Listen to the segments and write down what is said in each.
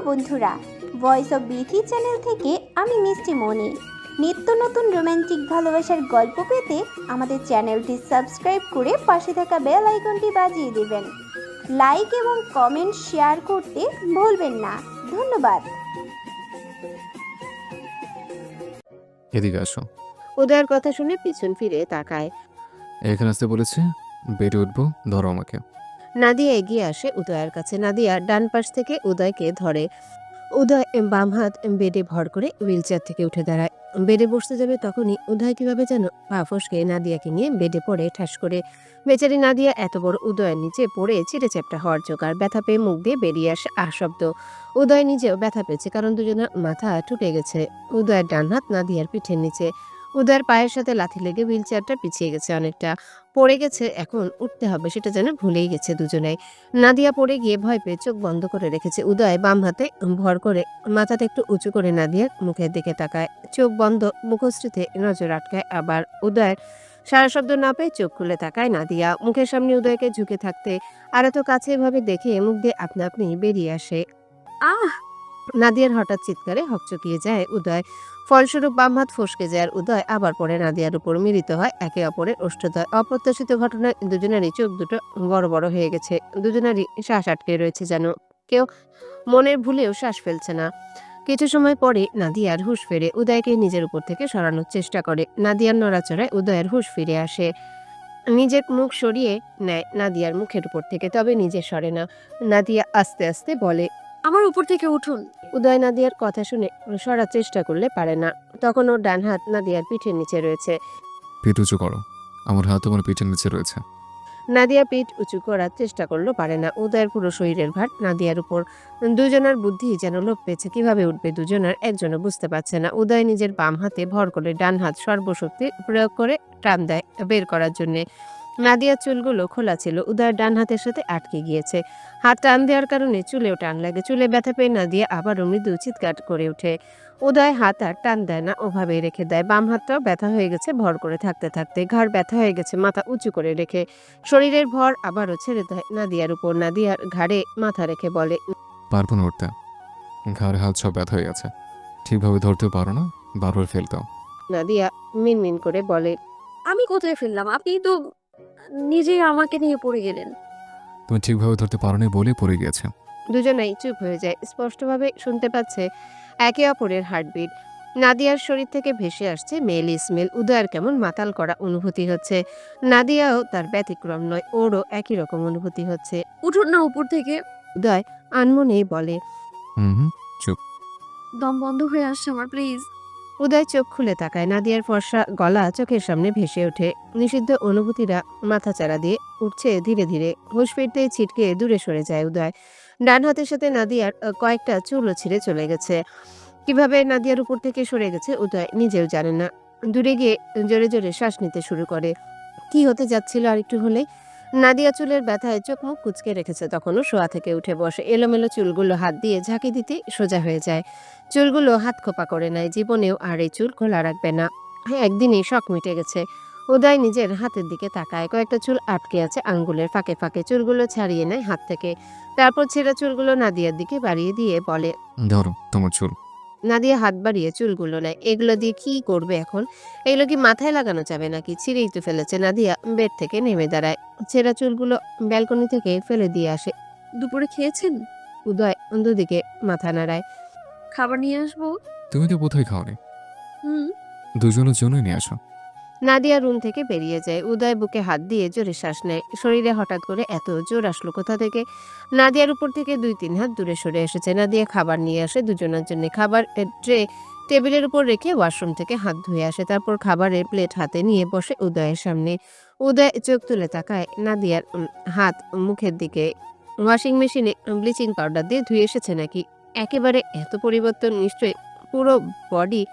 বন্ধুরা, voice of Bithi channel থেকে আমি মিষ্টি মনি। নিত্য নতুন রোমান্টিক ভালোবাসার গল্প পেতে আমাদের চ্যানেলটি সাবস্ক্রাইব করে পাশে থাকা বেল আইকনটি বাজিয়ে দেবেন। লাইক এবং কমেন্ট শেয়ার করতে ভুলবেন না। ধন্যবাদ। এদিকে আসো। উদয়ের কথা শুনে পিছন ফিরে তাকায়। এখানে আসতে বলেছে, বেডে উঠবো, ধরো আমাকে। নাদিয়া এগিয়ে আসে উদয়ের কাছে। নাদিয়া ডান পাশ থেকে উদয়কে ধরে। উদয় বাম হাত বেডে ভর করে হুইলচেয়ার থেকে উঠে দাঁড়ায়। বেডে বসতে যাবে তখনই উদয় কিভাবে যেন পা ফসকে নাদিয়াকে নিয়ে বেডে পড়ে ঠাস করে। বেচারি নাদিয়া এত বড় উদয়ের নিচে পড়ে চিটে চ্যাপটা হওয়ার জোগাড়। ব্যথা পেয়ে মুখ দিয়ে বেরিয়ে আসে শব্দ। উদয় নিজেও ব্যথা পেয়েছে, কারণ দুজনের মাথা ঠুকে গেছে। উদয়ের ডান হাত নাদিয়ার পিঠের নিচে। উদয়ের পায়ের সাথে লাথি লেগে হুইলচেয়ারটা পিছিয়ে গেছে অনেকটা। পড়ে গেছে, এখন উঠতে হবে সেটা যেন ভুলেই গেছে দুজনেই। নাদিয়া পড়ে গিয়ে ভয় পেয়ে চোখ বন্ধ করে রেখেছে। উদয় বাম হাতে ভর করে মাথাটা একটু উঁচু করে নাদিয়ার মুখের দিকে তাকায়। চোখ বন্ধ, মুখশ্রীতে নজর আটকায়। আবার উদয়ের সারা শব্দ না পেয়ে চোখ খুলে তাকায় নাদিয়া। মুখের সামনে উদয়কে ঝুঁকে থাকতে আর এত কাছে এভাবে দেখে মুখ দিয়ে আপনা আপনি বেরিয়ে আসে আহ। নাদিয়ার হঠাৎ চিৎকারে হকচকিয়ে যায় উদয়। ফলস্বরূপ বাম হাত ফসকে যায় আর উদয় আবার পরে নাদিয়ার উপর মিলিত হয় একে অপরের ওষ্ঠদ্বয়। অপ্রত্যাশিত ঘটনায় দুজনেরই চোখ দুটো বড় বড় হয়ে গেছে। দুজনেরই শ্বাস আটকে রয়েছে, যেন কেউ মনের ভুলেও শ্বাস ফেলছে না। কিছু সময় পরে নাদিয়ার হুঁশ ফেরে। উদয়কে নিজের উপর থেকে সরানোর চেষ্টা করে। নাদিয়ার নড়াচড়ায় উদয়ের হুঁশ ফিরে আসে। নিজের মুখ সরিয়ে নেয় নাদিয়ার মুখের উপর থেকে, তবে নিজে সরে না। নাদিয়া আস্তে আস্তে বলে, আমার উপর থেকে উঠুন। উদয় নাদিয়ার কথা শুনে সরার চেষ্টা করলে পারে না। তখন ওর ডান হাত নাদিয়ার পিঠের নিচে রয়েছে। পিঠ উঁচু করো। আমার হাত তোমার পিঠের নিচে রয়েছে। নাদিয়া পিঠ উঁচু করার চেষ্টা করলো, পারে না। উদয়ের পুরো শরীরের ভার নাদিয়ার উপর। দুজনের বুদ্ধি যেন লোপ পেয়েছে। কিভাবে উঠবে দুজনের একজনও বুঝতে পারছে না। উদয় নিজের বাম হাতে ভর করে ডান হাত সর্বশক্তি প্রয়োগ করে টান দেয় বের করার জন্যে। নাদিয়ার চুলগুলো খোলা ছিল, উদয়ের ডান হাতের সাথে আটকে গিয়েছে। হাত টান দেওয়ার কারণে চুলেও টান লাগে। চুলে ব্যথা পেয়ে নাদিয়া আবারও মৃদু চিৎকার করে ওঠে। উদয় হাত আর টান দেয় না, ওভাবেই রেখে দেয়। বাম হাতটাও ব্যথা হয়ে গেছে ভর করে থাকতে থাকতে। ঘাড় ব্যথা হয়ে গেছে মাথা উঁচু করে রেখে। শরীরের ভর আবারও ছেড়ে দেয় নাদিয়ার উপর। নাদিয়ার ঘাড়ে মাথা রেখে বলে, পারবো না উঠতে। ঘাড়ে হাত সব ব্যথা হয়ে গেছে। ঠিকভাবে ধরতেও পারো না, বারবার ফেলতাম। নাদিয়া মিনমিন করে বলে, আমি কোথায় ফেললাম? আপনি তো নিজেই আমাকে নিয়ে পড়ে গেলেন। তুমি ঠিকভাবে ধরতে পারো নি বলে পড়ে গিয়েছে। দুজনেই চুপ হয়ে যায়। স্পষ্টভাবে শুনতে পাচ্ছে একে অপরের হার্টবিট। নাদিয়ার শরীর থেকে ভেসে আসছে মেয়েলি স্মেল। উদয়ের কেমন মাতাল করা অনুভূতি হচ্ছে। নাদিয়াও তার ব্যতিক্রম নয়, ওরও একই রকম অনুভূতি হচ্ছে। উঠুন না উপর থেকে। উদয় আনমনেই বলে। হুম, চুপ। দম বন্ধ হয়ে আসছে আমার, প্লিজ। উদয় চোখ খুলে তাকায়। নাদিয়ার ফর্সা গলা চোখের সামনে ভেসে ওঠে। নিষিদ্ধ অনুভূতিরা মাথাচাড়া দিয়ে উঠছে ধীরে ধীরে। হুঁশ ফিরতেই ছিটকে দূরে সরে যায় উদয়। ডান হাতের সাথে নাদিয়ার কয়েকটা চুলও ছিঁড়ে চলে গেছে। কিভাবে নাদিয়ার উপর থেকে সরে গেছে উদয় নিজেও জানে না। দূরে গিয়ে জোরে জোরে শ্বাস নিতে শুরু করে। কি হতে যাচ্ছিল আর একটু হলেই। নাদিয়া চুলের ব্যথায় চোখ মুখ কুঁচকে রেখেছে, তখনও শোয়া থেকে উঠে বসে। এলোমেলো চুলগুলো হাত দিয়ে ঝাঁকি দিতে সোজা হয়ে যায়। চুলগুলো হাত খোপা করে নেয়। জীবনেও আর এই চুল খোলা রাখবে না। হ্যাঁ, একদিনই শখ মিটে গেছে। উদয় নিজের হাতের দিকে তাকায়। কয়েকটা চুল আটকে আছে আঙ্গুলের ফাঁকে ফাঁকে। চুলগুলো ছাড়িয়ে নেয় হাত থেকে। তারপর ছেঁড়া চুলগুলো নাদিয়ার দিকে বাড়িয়ে দিয়ে বলে, ধরো তোমার চুল। নাদিয়া হাত বাড়িয়ে চুলগুলো নেয়। এগুলো দিয়ে কি করবে এখন? এগুলো কি মাথায় লাগানো যাবে নাকি? ছিঁড়েই তো ফেলেছে। নাদিয়া বেড থেকে নেমে দাঁড়ায়। ছেঁড়া চুলগুলো ব্যালকনি থেকে ফেলে দিয়ে আসে। দুপুরে খেয়েছেন? উদয় দুদিকে মাথা নাড়ায়। খাবার নিয়ে আসবো? তুমি তো কোথায় খাওনি। হুম। দুজনের জন্যই নিয়ে আসো। নাদিয়া রুম থেকে বেরিয়ে যায়। উদয় বুকে হাত দিয়ে জোরে শ্বাস নেয়। শরীরে হঠাৎ করে এত জোর আসলো কোথা থেকে? নাদিয়ার উপর থেকে 2-3 হাত দূরে সরে এসেছে। নাদিয়া খাবার নিয়ে আসে দুজনের জন্য। খাবার ট্রে টেবিলের উপর রেখে ওয়াশরুম থেকে হাত ধুয়ে আসে। তারপর খাবারের প্লেট হাতে নিয়ে বসে উদয়ের সামনে। উদয় চোখ তুলে তাকায় নাদিয়ার হাত মুখের দিকে। ওয়াশিং মেশিনে ব্লিচিং পাউডার দিয়ে ধুয়ে এসেছে নাকি? একেবারে এত পরিবর্তন! নিশ্চয়ই পুরো বডি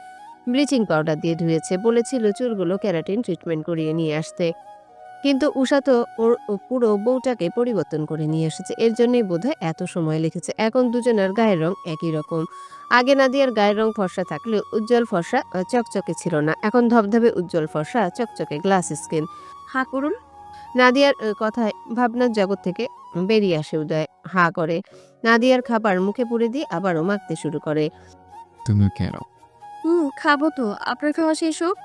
ব্লিচিং পাউডার দিয়ে ধুয়েছে। বলেছিল চুলগুলো ক্যারাটিন ট্রিটমেন্ট করিয়ে নিয়ে আসতে। কিন্তু উষা তো ওর পুরো বউটাকে পরিবর্তন করে নিয়ে এসেছে। এর জন্যই বোধহয় এত সময় লেগেছে। এখন দুজনের গায়ের রং একই রকম। আগে নাদিয়ার গায়ের রং ফর্সা থাকলেও উজ্জ্বল ফর্সা চকচকে ছিল না। এখন ধবধবে উজ্জ্বল ফর্সা চকচকে গ্লাস স্কিন। হা করুন। নাদিয়ার কথায় ভাবনার জগৎ থেকে বেরিয়ে আসে উদয়। হা করে। নাদিয়ার খাবার মুখে পুরে দিয়ে আবারও মাখতে শুরু করে। তুমি কেন? খাবো তো, আপনার খাওয়া শেষ হোক।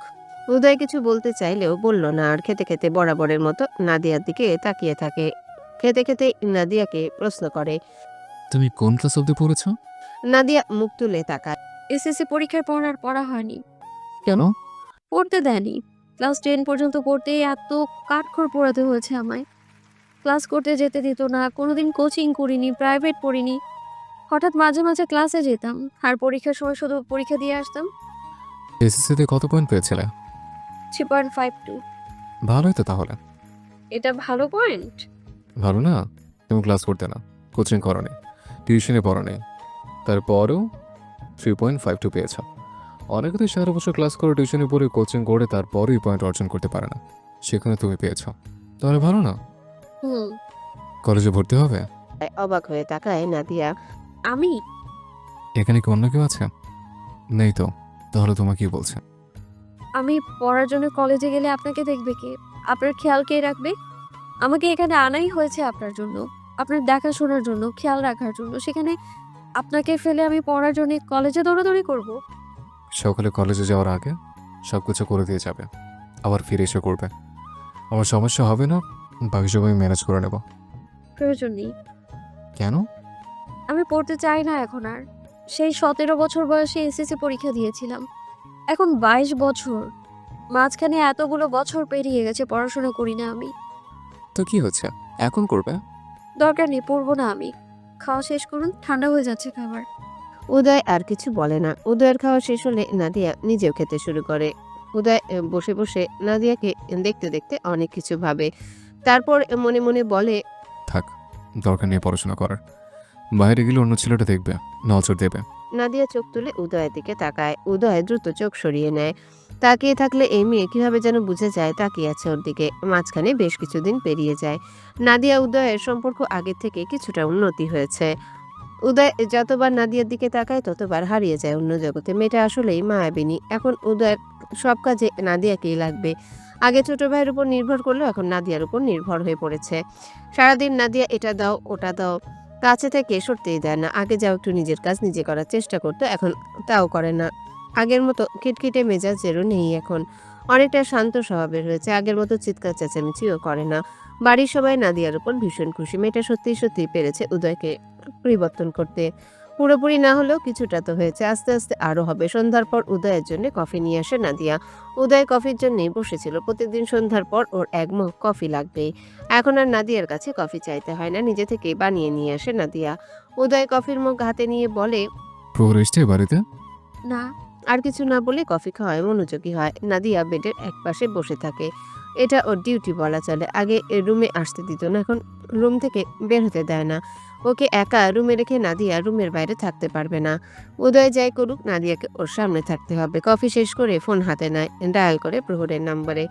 উদয় কিছু বলতে চাইলেও বলল না, আর খেতে খেতে বরাবরের মতো নাদিয়ার দিকে তাকিয়ে থাকে। খেতে খেতে নাদিয়াকে প্রশ্ন করে। তুমি কোন ক্লাস অব্দি পড়েছো? নাদিয়া মুখ তুলে তাকায়। এসএসসি পরীক্ষার পর আর পড়া হয়নি। কেন? পড়তে দেয়নি। ক্লাস 10 পর্যন্ত পড়তেই এত কাঠখড় পোড়াতে হয়েছে আমায়। ক্লাস করতে যেতে দিত না, কোনোদিন কোচিং করিনি, প্রাইভেট পড়িনি। হঠাৎ মাঝে মাঝে ক্লাসে যেতাম, আর পরীক্ষার সময় শুধু পরীক্ষা দিয়ে আসতাম। এসএসসিতে কত পয়েন্ট পেয়েছিলে? 3.52। ভালোই তো তাহলে। এটা ভালো পয়েন্ট? ভালো না? তুমি ক্লাস করতে না, কোচিং করনি, টিউশনে পড়নি, তারপরও 3.52 পেয়েছ। অনেকে তো সারা বছর ক্লাস করে, টিউশনে পড়ে, কোচিং করে তারপরেই পয়েন্ট অর্জন করতে পারে না। সেখানে তুমি পেয়েছ, তাহলে ভালো না? হুম। কলেজে ভর্তি হবে? অবাক হয়ে তাকায় নাদিয়া। আমি? এখানে কি অন্য কেউ আছে? নেই তো, তাহলে তোমাকে কি বলছে? আমি পড়ার জন্য কলেজে গেলে আপনাকে দেখবে কে? আপনার খেয়াল কে রাখবে? আমাকে এখানে আনাই হয়েছে আপনার জন্য, আপনার দেখাশোনার জন্য, খেয়াল রাখার জন্য। সেখানে আপনাকে ফেলে আমি পড়ার জন্য কলেজে দৌড়াদৌড়ি করব? সকালে কলেজে যাওয়ার আগে সব কিছু করে দিয়ে যাবে, আবার ফিরে এসে করবে। আমার সমস্যা হবে না, বাকি সব আমি ম্যানেজ করে নেব। প্রয়োজন নেই। কেন? আমি পড়তে চাই না এখন আর। সেই 17 বছর বয়সে এসএসসি পরীক্ষা দিয়েছিলাম, এখন 22 বছর। মাঝখানে এতগুলো বছর পেরিয়ে গেছে, পড়াশোনা করি না আমি। তো কি হচ্ছে, এখন করবে। দরকার নেই, পড়বো না আমি। খাওয়া শেষ করুন, ঠান্ডা হয়ে যাচ্ছে খাবার। উদয় আর কিছু বলে না। উদয়ের খাওয়া শেষ হলে নাদিয়া নিজেও খেতে শুরু করে। উদয় বসে বসে নাদিয়াকে দেখতে দেখতে অনেক কিছু ভাবে। তারপর মনে মনে বলে, থাক, দরকার নেই পড়াশোনা করার। বাইরে গেলে অন্য ছেলেটা দেখবে, নজর দেবে। নাদিয়া চোখ তুলে উদয়ের দিকে তাকায়। উদয় দ্রুত চোখ সরিয়ে নেয়। তাকিয়ে থাকলে এই মেয়ে কিভাবে যেন বুঝে যায় তাকিয়ে আছে ওর দিকে। মাঝখানে বেশ কিছুদিন পেরিয়ে যায়। নাদিয়া উদয়ের সম্পর্ক আগের থেকে কিছুটা উন্নতি হয়েছে। উদয় যতবার নাদিয়ার দিকে তাকায় ততবার হারিয়ে যায় অন্য জগতে। মেয়েটা আসলেই মায়াবিনী। এখন উদয়ের সব কাজে নাদিয়াকেই লাগবে। আগে ছোট ভাইয়ের উপর নির্ভর করলেও এখন নাদিয়ার উপর নির্ভর হয়ে পড়েছে। সারাদিন নাদিয়া এটা দাও ওটা দাও, কাছে থেকে সরতেই দেয় না। আগে যাও একটু নিজের কাজ নিজে করার চেষ্টা করতো, এখন তাও করে না। আগের মতো খিটখিটে মেজাজেরও নেই এখন। অনেকটা শান্ত স্বভাবের হয়েছে। আগের মতো চিৎকার চেঁচামেচিও করে না। বাড়ির সবাই নাদিয়ার উপর ভীষণ খুশি। মেয়েটা সত্যিই সত্যিই পেরেছে উদয়কে পরিবর্তন করতে। পুরোপুরি না হলেও কিছুটা তো হয়েছে, আস্তে আস্তে আরো হবে। সন্ধ্যার পর উদয়ের জন্য কফি নিয়ে আসে নাদিয়া। উদয় কফির জন্যই বসেছিল। প্রতিদিন সন্ধ্যার পর ওর এক মগ কফি লাগবেই। এখন আর নাদিয়ার কাছে কফি চাইতে হয় না, নিজে থেকেই বানিয়ে নিয়ে আসে নাদিয়া। উদয় কফির মগ হাতে নিয়ে বলে, প্রহর এসছে বাড়িতে? না। আর কিছু না বলে কফি খাওয়ায় মনোযোগী হয়। নাদিয়া বেডের একপাশে বসে থাকে। এটা ওর ডিউটি বলা চলে। আগে রুমে আসতে দিত না, এখন রুম থেকে বের হতে দেয় না। ওকে একা রুমে রেখে নাদিয়া রুমের বাইরে থাকতে পারবে না। উদয় যাই করুক, নাদিয়াকে ওর সামনে থাকতে হবে। কফি শেষ করে ফোন হাতে নেয়, ডায়াল করে প্রহরের নাম্বারে।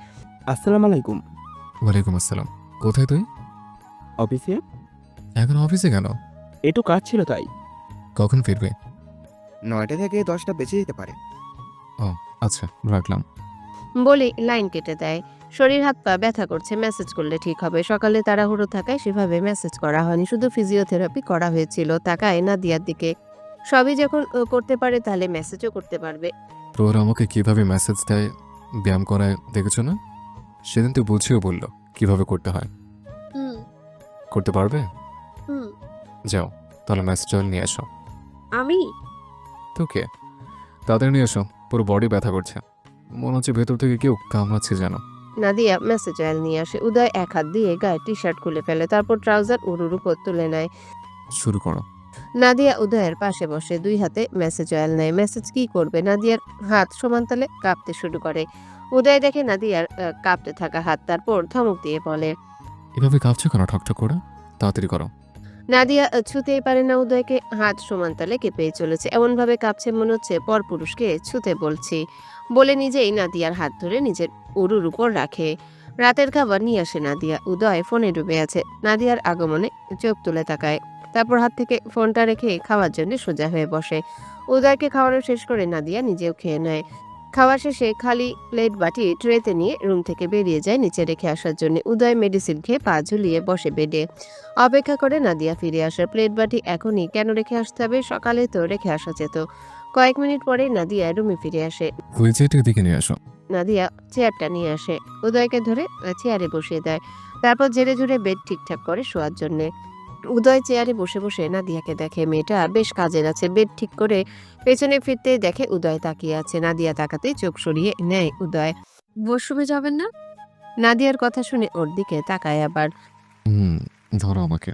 আসসালামু আলাইকুম। ওয়ালাইকুম আসসালাম। কোথায় তুই? অফিসে এখন অফিসে কেন? একটু কাজ ছিল তাই। কখন ফিরবে? 9টা থেকে 10টা বেজে যেতে পারে। আচ্ছা, রাখলাম। বলেই লাইন কেটে দেয়। শরীর হাত পা ব্যথা করছে, মেসেজ করলে ঠিক হবে। সকালে তাড়াহুড়ো থাকায় সেভাবে মেসেজ করা হয়নি, শুধু ফিজিওথেরাপি করা হয়েছিল। তাকায় নাদিয়ার দিকে। সবই যখন ও করতে পারে তাহলে মেসেজও করতে পারবে। প্রহর আমাকে কিভাবে মেসেজ দেয়, ব্যায়াম করায় দেখেছো না? সেদিন তো বুঝিয়েও বললো কিভাবে করতে হয়। হুম। করতে পারবে? হুম। যাও, তাহলে মেসেজ নিয়ে এসো। আমি? তো কে? তাদের নিয়ে এসো, পুরো বডি ব্যথা করছে, মনে হচ্ছে ভেতর থেকে কেউ কামড়াচ্ছে যেন। নাদিয়া মেসেজ অয়েল নিয়ে আসে। উদয় এক হাত দিয়ে গায়ে টি শার্ট খুলে ফেলে, তারপর ট্রাউজার উড়ুর উপর তুলে নেয়। শুরু করো। নাদিয়া উদয়ের পাশে বসে 2 হাতে মেসেজ অয়েল নেয়। মেসেজ কি করবে, নাদিয়ার হাত সমানতালে কাঁপতে শুরু করে। উদয় দেখে নাদিয়ার কাঁপতে থাকা হাত, তারপর ধমক দিয়ে বলে, এভাবে কাঁপছো কেন ঠকঠক করে? তাড়াতাড়ি করো। নাদিয়া ছুতেই পারে না উদয়কে। হাত সমানতালে কেঁপেই চলেছে, এমনভাবে কাঁপছে মনে হচ্ছে পরপুরুষকে ছুতে বলছি। বলে নিজেই নাদিয়ার হাত ধরে নিজের উরুর উপর রাখে। রাতের খাবার নিয়ে আসে নাদিয়া। উদয় ফোনে ডুবে আছে। নাদিয়ার আগমনে চোখ তুলে তাকায়, তারপর হাত থেকে ফোনটা রেখে খাওয়ার জন্য সোজা হয়ে বসে। উদয়কে খাওয়ানো শেষ করে নাদিয়া নিজেও খেয়ে নেয়। খাওয়া শেষে খালি প্লেট বাটি ট্রেতে নিয়ে রুম থেকে বেরিয়ে যায় নিচে রেখে আসার জন্য। উদয় মেডিসিন খেয়ে পা ঝুলিয়ে বসে বেডে অপেক্ষা করে নাদিয়া ফিরে আসে। প্লেট বাটি এখনই কেন রেখে আসতে হবে, সকালে তো রেখে আসা যেত। কয়েক মিনিট পরে নাদিয়া রুমে ফিরে আসে। হুইলচেয়ারটা দিকে নিয়ে আসো। নাদিয়া চেয়ারটা নিয়ে আসে, উদয়কে ধরে চেয়ারে বসিয়ে দেয়। তারপর ঝেড়ে ঝুড়ে বেড ঠিকঠাক করে শোয়ার জন্যে। উদয় চেয়ারে বসে বসে নাদিয়াকে দেখে মেয়েটা বেশ কাজের আছে। বেড ঠিক করে পেছনে ফিরতে দেখে উদয় তাকিয়ে আছে। নাদিয়া তাকাতেই চোখ সরিয়ে নেয় উদয়। ওয়াশরুমে যাবেন না? নাদিয়ার কথা শুনে ওর দিকে তাকায় আবার। হুম, ধরো আমাকে।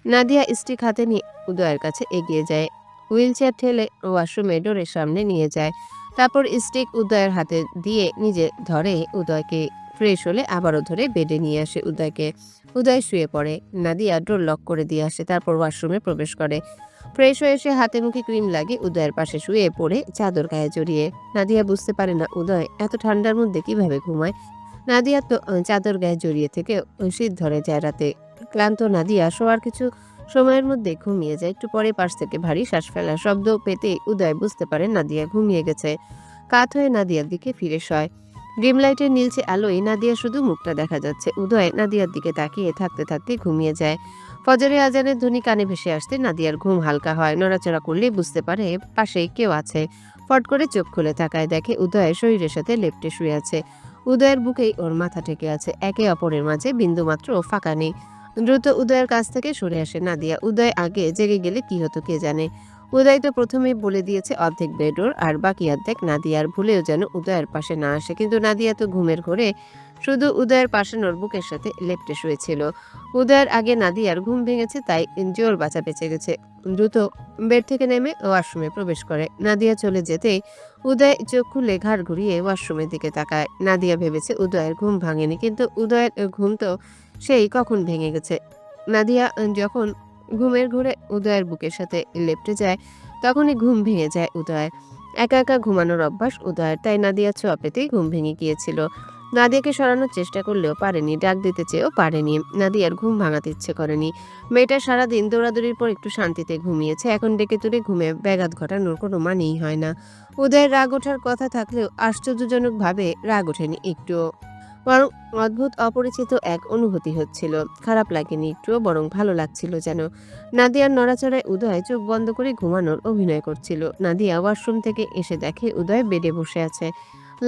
নাদিয়া স্টিক হাতে নিয়ে উদয়ের কাছে এগিয়ে যায়। হুইল চেয়ার ঠেলে ওয়াশরুমে ডোরের সামনে নিয়ে যায়। তারপর স্টিক উদয়ের হাতে দিয়ে নিজে ধরে উদয়কে। ফ্রেশ হলে আবারও ধরে বেডে নিয়ে আসে উদয়কে। উদয় শুয়ে পড়ে। নাদিয়া ডোর লক করে দিয়ে আসে, তারপর ওয়াশরুমে প্রবেশ করে। ফ্রেশ হয়ে এসে হাতে মুখে ক্রিম লাগিয়ে উদয়ের পাশে শুয়ে পড়ে চাদর গায়ে জড়িয়ে। নাদিয়া বুঝতে পারে না উদয় এত ঠান্ডার মধ্যে কিভাবে ঘুমায়। নাদিয়া তো চাদর গায়ে জড়িয়ে থেকে শীত ধরে যায় রাতে। ক্লান্ত নাদিয়া শোয়ার কিছু সময়ের মধ্যে ঘুমিয়ে যায়। একটু পরে পাশ থেকে ভারী শ্বাস ফেলার শব্দ পেতে উদয় বুঝতে পারে নাদিয়া ঘুমিয়ে গেছে। কাত হয়ে নাদিয়ার দিকে ফিরে শয়। ডিম লাইটের নীলচে আলোয় নাদিয়া শুধু মুখটা দেখা যাচ্ছে। উদয় নাদিয়ার দিকে তাকিয়ে থাকতে থাকতে ঘুমিয়ে যায়। ফজরে আজানের ধ্বনি কানে ভেসে আসতে নাদিয়ার ঘুম হালকা হয়। নড়াচড়া করলেই বুঝতে পারে পাশে কেউ আছে। ফট করে চোখ খুলে তাকায়, দেখে উদয়ের শরীরের সাথে লেপ্টে শুয়ে আছে। উদয়ের বুকেই ওর মাথা ঠেকে আছে। একে অপরের মাঝে বিন্দুমাত্র ফাঁকা নেই। দ্রুত উদয়ের কাছ থেকে সরে আসে নাদিয়া। উদয় আগে জেগে গেলে কি হতো কে জানে। উদয় তো প্রথমেই বলে দিয়েছে অর্ধেক বেডোর আর বাকি অর্ধেক নাদিয়ার। ভুলেও যেন উদয়ের পাশে না আসে। কিন্তু নাদিয়া তো ঘুমের ঘোরে শুধু উদয়ের পাশে ওর বুকের সাথে লেপ্টে শুয়েছিল। উদয়ের আগে নাদিয়ার ঘুম ভেঙেছে, তাই জোর বাঁচা বেঁচে গেছে। দ্রুত বেড থেকে নেমে ওয়াশরুমে প্রবেশ করে। নাদিয়া চলে যেতেই উদয় চোখ খুলে ঘাড় ঘুরিয়ে ওয়াশরুমের দিকে তাকায়। নাদিয়া ভেবেছে উদয়ের ঘুম ভাঙেনি, কিন্তু উদয়ের ঘুম তো সেই কখন ভেঙে গেছে। নাদিয়া যখন ঘুমের ঘোরে উদয়ের বুকের সাথে লেপ্টে যায়, তখনই ঘুম ভেঙে যায় উদয়ের। একা একা ঘুমানোর অভ্যাস উদয়ের, তাই নাদিয়া ছোঁয়া পেতেই ঘুম ভেঙে গিয়েছিল। নাদিয়াকে সরানোর চেষ্টা করলেও পারেনি, ডাক দিতে চেয়েও পারেনি। নাদিয়ার ঘুম ভাঙাতে ইচ্ছে করেনি। মেয়েটা সারাদিন দৌড়াদৌড়ির পর একটু শান্তিতে ঘুমিয়েছে, এখন ডেকে তুলে ঘুমে ব্যাঘাত ঘটানোর কোনো মানেই হয় না। উদয়ের রাগ ওঠার কথা থাকলেও আশ্চর্যজনকভাবে রাগ ওঠেনি একটুও। বরং অদ্ভুত অপরিচিত এক অনুভূতি হচ্ছিল। খারাপ লাগেনি একটুও, বরং ভালো লাগছিল যেন। নাদিয়ার নড়াচড়ায় উদয় চোখ বন্ধ করে ঘুমানোর অভিনয় করছিল। নাদিয়া ওয়াশরুম থেকে এসে দেখে উদয় বেডে বসে আছে।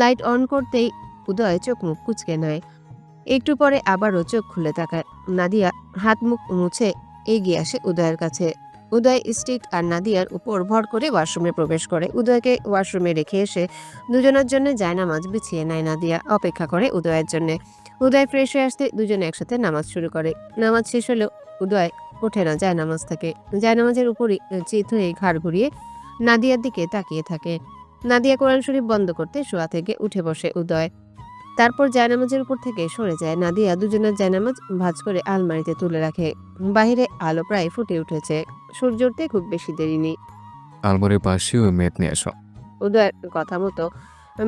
লাইট অন করতেই উদয় চোখ মুখ কুঁচকে নেয়। একটু পরে আবারও চোখ খুলে তাকায়। নাদিয়া হাত মুখ মুছে এগিয়ে আসে উদয়ের কাছে। উদয় স্টিক আর নাদিয়ার উপর ভর করে ওয়াশরুমে প্রবেশ করে। উদয়কে ওয়াশরুমে রেখে এসে দুজনের জন্য জায়নামাজ বিছিয়ে নেয় নাদিয়া। অপেক্ষা করে উদয়ের জন্য। উদয় ফ্রেশ হয়ে আসতে দুজনে একসাথে নামাজ শুরু করে। নামাজ শেষ হলেও উদয় ওঠে না জায়নামাজ থেকে। জায়নামাজের উপরই চিত হয়ে ঘাড় ঘুরিয়ে নাদিয়ার দিকে তাকিয়ে থাকে। নাদিয়া কোরআন শরীফ বন্ধ করতে শোয়া থেকে উঠে বসে উদয়। তারপর জায়নামাজের উপর থেকে সরে যায়। নাদিয়া দুজনের জায়নামাজ ভাঁজ করে আলমারিতে তুলে রাখে। বাহিরে আলো প্রায় ফুটে উঠেছে। সূর্য উঠতে খুব বেশি দেরি নেই। আলমারির পাশেও মেট নিয়ে এসো। উদয়ের কথা মতো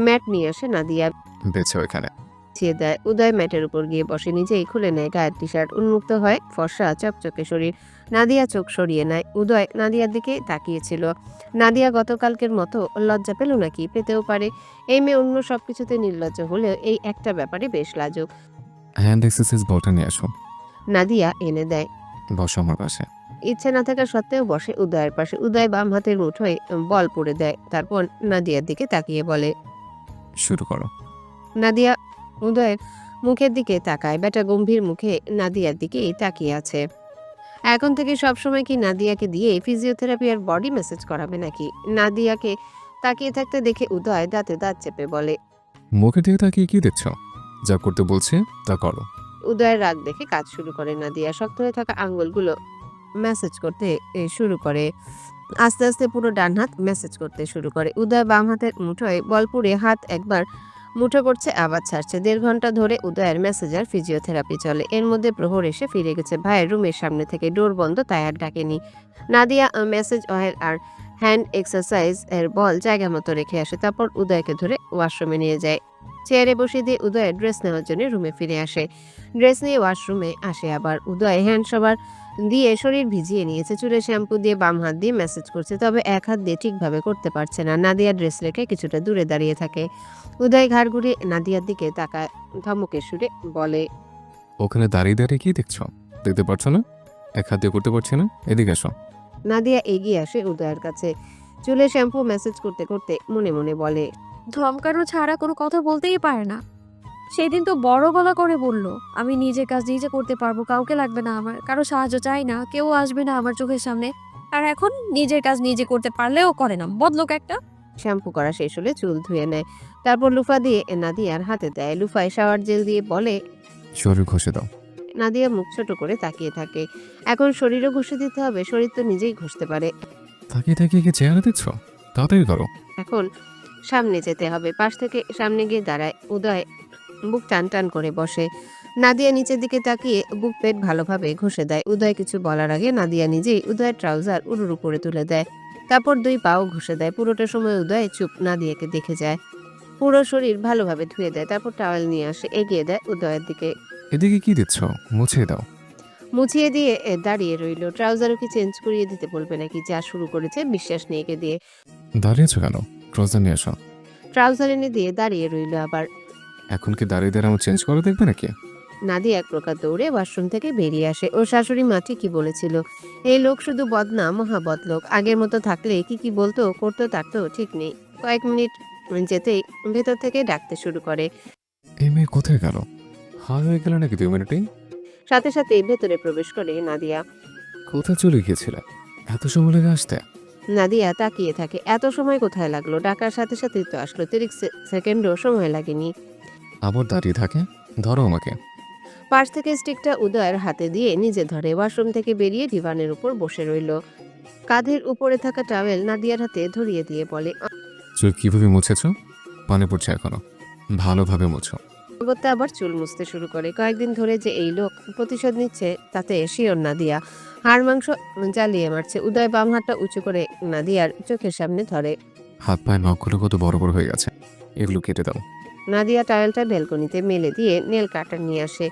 ম্যাট নিয়ে আসে নাদিয়া, বেছে ওইখানে। বিছিয়ে দেয়। উদয় ম্যাটের উপর গিয়ে বসে, নিজেই খুলে নেয় গায়ের টি শার্ট। উন্মুক্ত হয় ফর্সা চকচকে শরীর। নাদিয়া চোখ সরিয়ে নেয়। উদয় নাদিয়ার দিকে তাকিয়েছিল। নাদিয়া গতকালকের মতো লজ্জা পেল নাকি? পেতেও পারে। এই মেয়ে অন্য সবকিছুতে নির্লজ্জ হলেও এই একটা ব্যাপারে বেশ লাজুক। হ্যান্ড এক্সারসাইজ বলটা নিয়ে আসো। নাদিয়া এনে দেয়। বসো আমার পাশে। ইচ্ছে না থাকা সত্ত্বেও বসে উদয়ের পাশে। উদয় বাম হাতের মুঠোয় বল পুড়ে দেয়। তারপর নাদিয়ার দিকে তাকিয়ে বলে। শুরু করো। নাদিয়া উদয়ের মুখের দিকে তাকায়। বেটা গম্ভীর মুখে নাদিয়ার দিকেই তাকিয়ে আছে। এখন থেকে সবসময় কি নাদিয়াকে দিয়ে ফিজিওথেরাপি আর বডি মেসেজ করাবে নাকি? নাদিয়াকে তাকিয়ে থাকতে দেখে উদয় দাঁতে দাঁত চেপে বলে। মুখের দিকে তাকিয়ে কি দেখছো? যা করতে বলছি তা করো। উদয়ের রাগ দেখে কাজ শুরু করে নাদিয়া। শক্ত হয়ে থাকা আঙ্গুলগুলো মেসেজ করতে শুরু করে। আস্তে আস্তে পুরো ডান হাত মেসেজ করতে শুরু করে। উদয় বাম হাতের মুঠোয় বল পুড়ে হাত একবার মুঠো করছে আবার ছাড়ছে। 1.5 ঘন্টা ধরে উদয়ের মেসেজার ফিজিওথেরাপি চলে। এর মধ্যে প্রহর এসে ফিরে গেছে। ভাইয়ের রুমের সামনে থেকে ডোর বন্ধ, তাই আর ডাকেনি। নাদিয়া মেসেজ অয়েল আর হ্যান্ড এক্সারসাইজ এর বল জায়গা মতো রেখে আসে। তারপর উদয়কে ধরে ওয়াশরুমে নিয়ে যায়। চেয়ারে বসিয়ে দিয়ে উদয়ের ড্রেস নেওয়ার জন্য রুমে ফিরে আসে। ড্রেস নিয়ে ওয়াশরুমে আসে আবার। উদয় হ্যান্ড সবার দিয়ে শরীর ভিজিয়ে নিয়েছে। চুলে শ্যাম্পু দিয়ে বাম হাত দিয়ে ম্যাসেজ করছে, তবে এক হাত দিয়ে ঠিকভাবে করতে পারছে না। নাদিয়া ড্রেস রেখে কিছুটা দূরে দাঁড়িয়ে থাকে। উদয় ঘাড় ঘুরিয়ে নাদিয়ার দিকে তাকায়, ধমকের সুরে বলে, ওখানে দাঁড়িয়ে দাঁড়িয়ে কি দেখছো? দেখতে পারছো না এক হাত দিয়ে করতে পারছি না? এদিকে আসো। নাদিয়া এগিয়ে আসে উদয়ের কাছে। চুলে শ্যাম্পু ম্যাসেজ করতে করতে মনে মনে বলে, ধমকানো ছাড়া কোনো কথা বলতেই পারে না। সেদিন তো বড় গলা করে বলল, আমি নিজের কাজ নিজে করতে পারবো, কাউকে লাগবে না আমার, কারো সাহায্য চাই না, কেউ আসবে না আমার চোখের সামনে। আর এখন নিজের কাজ নিজে করতে পারলেও করে না, বদলোক একটা। শ্যাম্পু করা শেষ হলে চুল ধুয়ে নেয়। তারপর লুফা দিয়ে নাদিয়ার হাতে দেয়। লুফায় শাওয়ার জেল দিয়ে বলে, শরীর ঘষে দাও। নাদিয়া মুখ ছোট করে তাকিয়ে থাকে। এখন শরীরও ঘষে দিতে হবে? শরীর তো নিজেই ঘষতে পারে। তাকিয়ে তাকিয়ে কি চেহারা দিচ্ছ? তাড়াতাড়ি করো। এখন সামনে যেতে হবে। পাশ থেকে সামনে গিয়ে দাঁড়ায়। উদয় বুক টান টান করে বসে। নাদিয়া নিচের দিকে তাকিয়ে বুক পেট ভালোভাবে ঘষে দেয়। উদয় কিছু বলার আগে নাদিয়া নিজেই উদয়ের ট্রাউজার উড়ুর উপরে তুলে দেয়। তারপর দুই পাও ঘষে দেয়। পুরোটা সময় উদয় চুপ, নাদিয়াকে দেখে যায়। পুরো শরীর ভালোভাবে ধুয়ে দেয়। তারপর টাওয়েল নিয়ে আসে, এগিয়ে দেয় উদয়ের দিকে। এদিকে কি দিচ্ছ? মুছে দাও। মুছিয়ে দিয়ে দাঁড়িয়ে রইল। ট্রাউজারও কি চেঞ্জ করিয়ে দিতে বলবে নাকি? যা শুরু করেছে বিশ্বাস নেই একে দিয়ে। দাঁড়িয়েছো কেন? ট্রাউজার নিয়ে আসো। ট্রাউজার এনে দিয়ে দাঁড়িয়ে রইল আবার। এখন কি দাঁড়িয়ে দাঁড়িয়ে আমার চেঞ্জ করে দেখবে নাকি? নাদিয়া এক প্রকার দৌড়ে ওয়াশরুম থেকে বেরিয়ে আসে। ওর শাশুড়ি মা ঠিকই বলেছিল, এই লোক শুধু বদনা, মহা বদলোক। আগের মতো থাকলে কি কি বলতো করতো তার তো ঠিক নেই। কয়েক মিনিট যেতেই ভেতর থেকে ডাকতে শুরু করে। এই মেয়ে কোথায় গেল? হার হয়ে গেল নাকি 2 মিনিটেই? সাথে সাথে ভেতরে প্রবেশ করে নাদিয়া। কোথায় চলে গিয়েছিলে? এত সময় লেগে আসতে? নাদিয়া তাকিয়ে থাকে। এত সময় কোথায় লাগলো? ডাকার সাথে সাথেই তো আসলো। 30 সেকেন্ডও সময় লাগেনি। আবার দাঁড়িয়ে থাকে। ধরো আমাকে। পাশ থেকে স্টিকটা উদয়ের হাতে দিয়ে নিজে ধরে। ওয়াশরুম থেকে বেরিয়ে ডিভানের উপর বসে রইল। কাঁধের উপরে থাকা টাওয়েল নাদিয়ার হাতে ধরিয়ে দিয়ে বলে, চুল কিভাবে মুছেছ? পানি পড়ছে এখনো। ভালোভাবে মুছো। অগত্যা আবার চুল মুছতে শুরু করে। কয়েকদিন ধরে যে এই লোক প্রতিশোধ নিচ্ছে তাতে শিওর নাদিয়া। হাড় মাংস জ্বালিয়ে মারছে। উদয় বাম হাতটা উঁচু করে নাদিয়ার চোখের সামনে ধরে। হাত পায়ের নখগুলো কত বড় বড় হয়ে গেছে। এগুলো কেটে দাও। নাদিয়া টাওয়েলটা ব্যালকনিতে মেলে দিয়ে নেল কাটার নিয়ে আসে।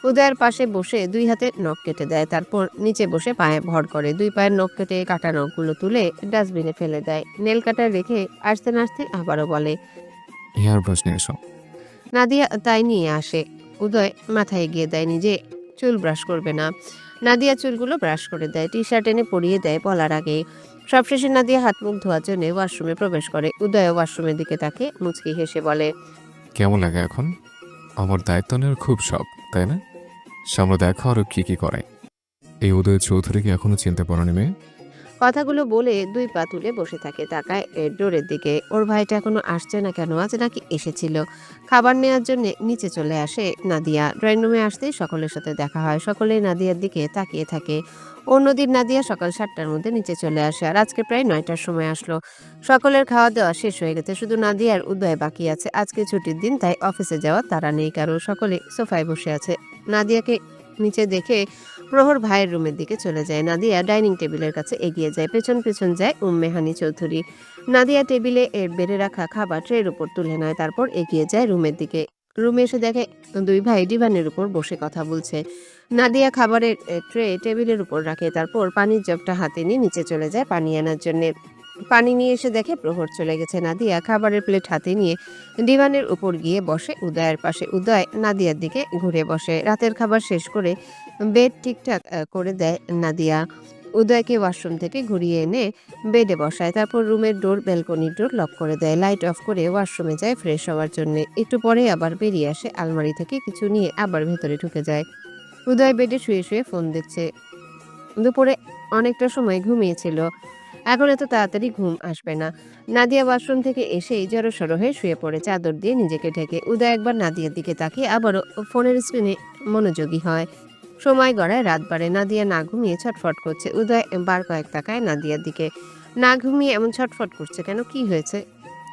উদয়ের পাশে বসে দুই হাতে নখ কেটে দেয়। তারপর নিচে বসে পায়ে ভর করে। দুই পায়ের নখ কেটে কাটা নখগুলো তুলে ডাস্টবিনে ফেলে দেয়। নেল কাটার রেখে আসতে নাড়তে আবারও বলে, হেয়ার ব্রাশ নিয়ে এসো। নাদিয়া তাই নিয়ে আসে। উদয় মাথায় এগিয়ে দেয়, নিজে চুল ব্রাশ করবে না। নাদিয়া চুলগুলো ব্রাশ করে দেয়, টি শার্ট এনে পরিয়ে দেয় বলার আগে। সবশেষে নাদিয়া হাত মুখ ধোয়ার জন্য ওয়াশরুমে প্রবেশ করে। উদয় ওয়াশরুমের দিকে তাকে মুচকি হেসে বলে, কেমন লাগে এখন? আমার দায়িত্ব নেওয়ার খুব শখ, তাই না? সামনে দেখো আরো কি কি করে। এই উদয় চৌধুরীকে এখনো চিনতে পারোনি মেয়ে? কথাগুলো বলে দুই পা তুলে বসে থাকে, তাকায় ডোরের দিকে। ওর ভাইটা এখনো আসছে না কেন? আজ নাকি এসেছিল। খাবার নেওয়ার জন্য নিচে চলে আসে নাদিয়া। ড্রয়িং রুমে আসতেই সকলের সাথে দেখা হয়। সকলেই নাদিয়ার দিকে তাকিয়ে থাকে। অন্যদিন নাদিয়া সকাল 7টার মধ্যে নিচে চলে আসে, আর আজকে প্রায় 9টার সময় আসলো। সকলের খাওয়া দাওয়া শেষ হয়ে গেছে, শুধু নাদিয়ার উদয় বাকি আছে। আজকে ছুটির দিন, তাই অফিসে যাওয়ার তাড়া নেই কারো। সকলে সোফায় বসে আছে। নাদিয়াকে নিচে দেখে প্রহর ভাইয়ের রুমের দিকে চলে যায়। নাদিয়া ডাইনিং টেবিলের কাছে এগিয়ে যায়। পেছন পেছন যায় মেহানি চৌধুরী। নাদিয়া টেবিলে বেড়ে রাখা খাবার ট্রের উপর তুলে নেয়, তারপর এগিয়ে যায় রুমের দিকে। রুমে এসে দেখে দুই ভাই ডিভানের উপর বসে কথা বলছে। নাদিয়া খাবারের ট্রে টেবিলের উপর রাখে, তারপর পানির জগটা হাতে নিয়ে নিচে চলে যায় পানি আনার জন্য। পানি নিয়ে এসে দেখে প্রহর চলে গেছে। নাদিয়া খাবারের প্লেট হাতে নিয়ে ডিভানের উপর গিয়ে বসে উদয়ের পাশে। উদয় নাদিয়ার দিকে ঘুরে বসে। রাতের খাবার শেষ করে বেড ঠিকঠাক করে দেয় নাদিয়া। উদয়কে ওয়াশরুম থেকে ঘুরিয়ে এনে বেডে বসায়, তারপর রুমের ডোর, ব্যালকনির ডোর লক করে দেয়। লাইট অফ করে ওয়াশরুমে যায় ফ্রেশ হওয়ার জন্য। একটু পরে আবার বেরিয়ে আসে, আলমারি থেকে কিছু নিয়ে আবার ভেতরে ঢুকে যায়। উদয় বেডে শুয়ে শুয়ে ফোন দেখছে। দুপুরে অনেকটা সময় ঘুমিয়েছিল, এখন এত তাড়াতাড়ি ঘুম আসবে না। নাদিয়া ওয়াশরুম থেকে এসেই জড়সড় হয়ে শুয়ে পড়ে, চাদর দিয়ে নিজেকে ঢেকে। উদয় একবার নাদিয়ার দিকে তাকিয়ে আবারও ফোনের স্ক্রিনে মনোযোগী হয়। সময় গড়ায় রাত বাড়ে। নাদিয়া না ঘুমিয়ে ছটফট করছে। উদয় বার কয়েক তাকায় নাদিয়ার দিকে। না ঘুমিয়ে এমন ছটফট করছে কেন? কি হয়েছে?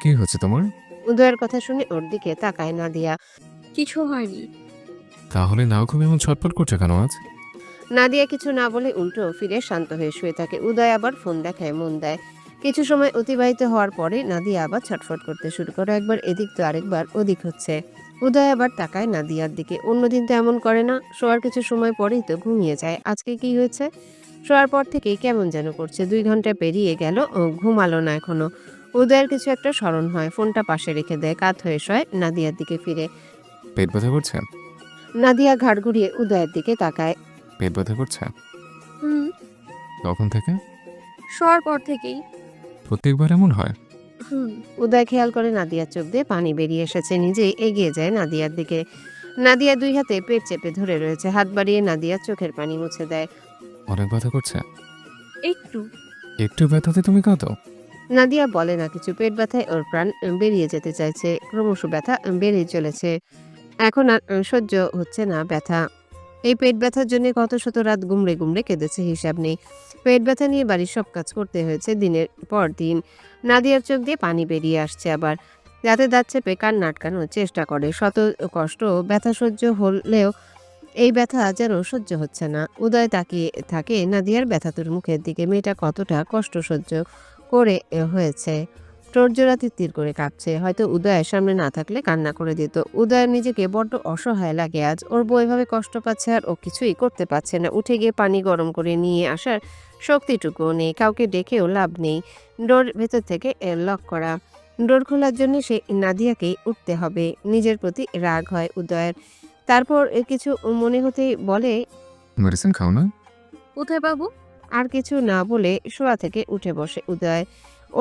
কি হচ্ছে তোমার? উদয়ের কথা শুনে ওর দিকে তাকায় নাদিয়া। কিছু হয়নি। তাহলে না ঘুমিয়ে এমন ছটফট করছে কেন আজ? নাদিয়া কিছু না বলে উল্টো ফিরে শান্ত হয়ে শুয়ে থাকে। উদয় আবার ফোন দেখায় মন দেয়। কিছু সময় অতিবাহিত হওয়ার পরে নাদিয়া আবার ছটফট করতে শুরু করে। একবার এদিক তো আরেকবার ওদিক হচ্ছে। উদয় আবার তাকায় নাদিয়ার দিকে। অন্যদিন তো এমন করে না, শোয়ার কিছু সময় পরেই তো ঘুমিয়ে যায়। আজকে কি হয়েছে? শোয়ার পর থেকেই কেমন যেন করছে। ২ ঘন্টা পেরিয়ে গেল, ও ঘুমালো না এখনো। উদয়ের কিছু একটা স্মরণ হয়, ফোনটা পাশে রেখে দেয়, কাত হয়ে শয়, নাদিয়ার দিকে ফিরে। পেট ব্যথা করছে? নাদিয়া ঘাড় ঘুরিয়ে উদয়ের দিকে তাকায়। পেট ব্যথা করছে? হুম, কখন থেকে? শোয়ার পর থেকেই। প্রত্যেকবার এমন হয়? হুম। উদয় খেয়াল করে নাদিয়ার চোখ দিয়ে পানি বেরিয়ে এসেছে, নিজেই এগিয়ে যায় নাদিয়ার দিকে। নাদিয়া ২ হাতে পেট চেপে ধরে রয়েছে, হাত বাড়িয়ে নাদিয়ার চোখের পানি মুছে দেয়। অনেক ব্যথা করছে? একটু। একটু ব্যথাতে তুমি কাঁদো? নাদিয়া বলে না কিছু, পেট ব্যথায় ওর প্রাণ বেরিয়ে যেতে চাইছে, ক্রমশ ব্যথা বেড়েই চলেছে। এখন আর সহ্য হচ্ছে না ব্যথা। এই পেট ব্যথার জন্য কত শত রাত গুমড়ে গুমড়ে কেঁদেছে, হিসাব নেই। পেট ব্যথা নিয়ে বাড়ির সব কাজ করতে হয়েছে দিনের পর দিন। নাদিয়ার চোখ দিয়ে পানি বেরিয়ে আসছে আবার। রাতে দাঁত চেপে কান্না আটকানোর চেষ্টা করে, শত কষ্ট ব্যথা সহ্য হলেও এই ব্যথা যেন সহ্য হচ্ছে না। উদয় তাকিয়ে থাকে নাদিয়ার ব্যথাতুর মুখের দিকে। মেয়েটা কতটা কষ্ট সহ্য করে হয়েছে। ঠোঁট জোড়া তিত্তির করে কাঁপছে। হয়তো উদয়ের সামনে না থাকলে কান্না করে দিত। উদয়ের নিজেকে বড্ড অসহায় লাগে আজ। ওর বউ এভাবে কষ্ট পাচ্ছে আর ও কিছুই করতে পারছে না। উঠে গিয়ে পানি গরম করে নিয়ে আসার শক্তিটুকুও নেই। কাউকে ডেকেও লাভ নেই। ডোর ভেতর থেকে লক করা। ডোর খোলার জন্য সে নাদিয়াকেই উঠতে হবে। নিজের প্রতি রাগ হয় উদয়ের। তারপর কিছু মনে হতেই বলে, মেডিসিন খাও না? কোথায় পাবো? আর কিছু না বলে শোয়া থেকে উঠে বসে উদয়।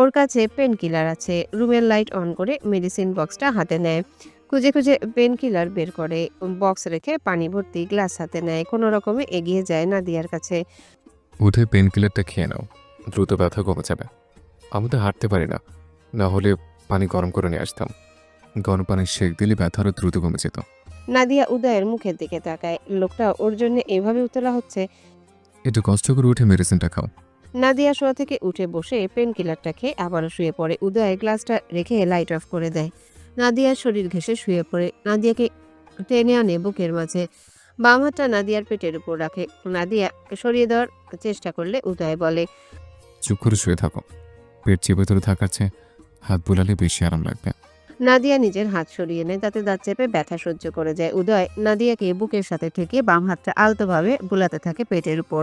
ওর কাছে পেন কিলার আছে। রুমের লাইট অন করে মেডিসিন বক্সটা হাতে নেয়। খুঁজে খুঁজে পেন কিলার বের করে, বক্স রেখে পানি ভর্তি গ্লাস হাতে নেয়। কোনো রকমে এগিয়ে যায় নাদিয়ার কাছে। উঠে পেন কিলারটা খেয়ে নাও, দ্রুত ব্যথা কমে যাবে। আমি তো হাঁটতে পারি না, না হলে পানি গরম করে নিয়ে আসতাম। গরম পানি সেঁক দিলে ব্যথা আরও দ্রুত কমে যেত। নাদিয়া উদয়ের মুখের দিকে তাকায়। লোকটা ওর জন্য এভাবে উতলা হচ্ছে। একটু কষ্ট করে উঠে মেডিসিনটা খাও। নাদিয়া শোয়া থেকে উঠে বসে পেন কিলারটা খেয়ে আবারও শুয়ে পড়ে। উদয় গ্লাসটা রেখে লাইট অফ করে দেয়। নাদিয়ার শরীর ঘেঁষে শুয়ে পড়ে। নাদিয়াকে টেনে আনে বুকের মাঝে। বাম হাতটা নাদিয়ার পেটের উপর রাখে। নাদিয়া সরিয়ে দেওয়ার চেষ্টা করলে উদয় বলে, চুপ করে শুয়ে থাকো। পেট চেপে ধরে থাকার চেয়ে হাত বুলালে বেশি আরাম লাগবে। নাদিয়া নিজের হাত সরিয়ে নেয়, তাতে দাঁত চেপে ব্যথা সহ্য করে যায়। উদয় নাদিয়াকে বুকের সাথে ঠেকিয়ে বাম হাতটা আলতোভাবে বুলাতে থাকে পেটের উপর।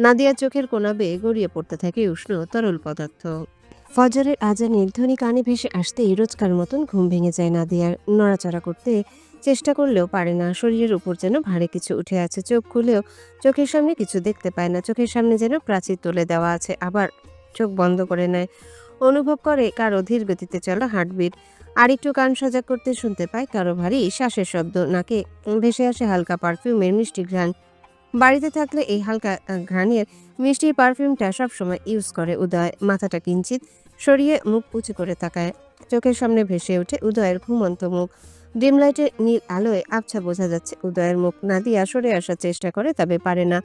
নাদিয়ার চোখের কোনা বেয়ে গড়িয়ে পড়তে থাকে উষ্ণ তরল পদার্থ। ফজরের আজানের ধ্বনি কানে ভেসে আসতেই রোজকার মতন ঘুম ভেঙে যায় নাদিয়ার। নড়াচড়া করতে চেষ্টা করলেও পারে না। শরীরের উপর যেন ভারী কিছু উঠে আছে। চোখ খুলেও চোখের সামনে কিছু দেখতে পায় না। চোখের সামনে যেন প্রাচীর তুলে দেওয়া আছে। আবার চোখ বন্ধ করে নেয়। অনুভব করে কারো ধীর গতিতে চলা হার্টবিট। আর একটু কান সজাগ করতে শুনতে পায় কারো ভারী শ্বাসের শব্দ। নাকে ভেসে আসে হালকা পারফিউমের মিষ্টি ঘ্রাণ। বাড়িতে থাকলে এই হালকা ঘ্রাণের মিষ্টি পারফিউমটা সবসময় ইউজ করে উদয়। মাথাটা কিঞ্চিত সরিয়ে মুখ উঁচু করে তাকায়। চোখের সামনে ভেসে ওঠে উদয়ের ঘুমন্ত মুখ। ডিম লাইটের নীল আলোয় আবছা বোঝা যাচ্ছে উদয়ের মুখ। নাদিয়া সরে আসার চেষ্টা করে, তবে পারে না।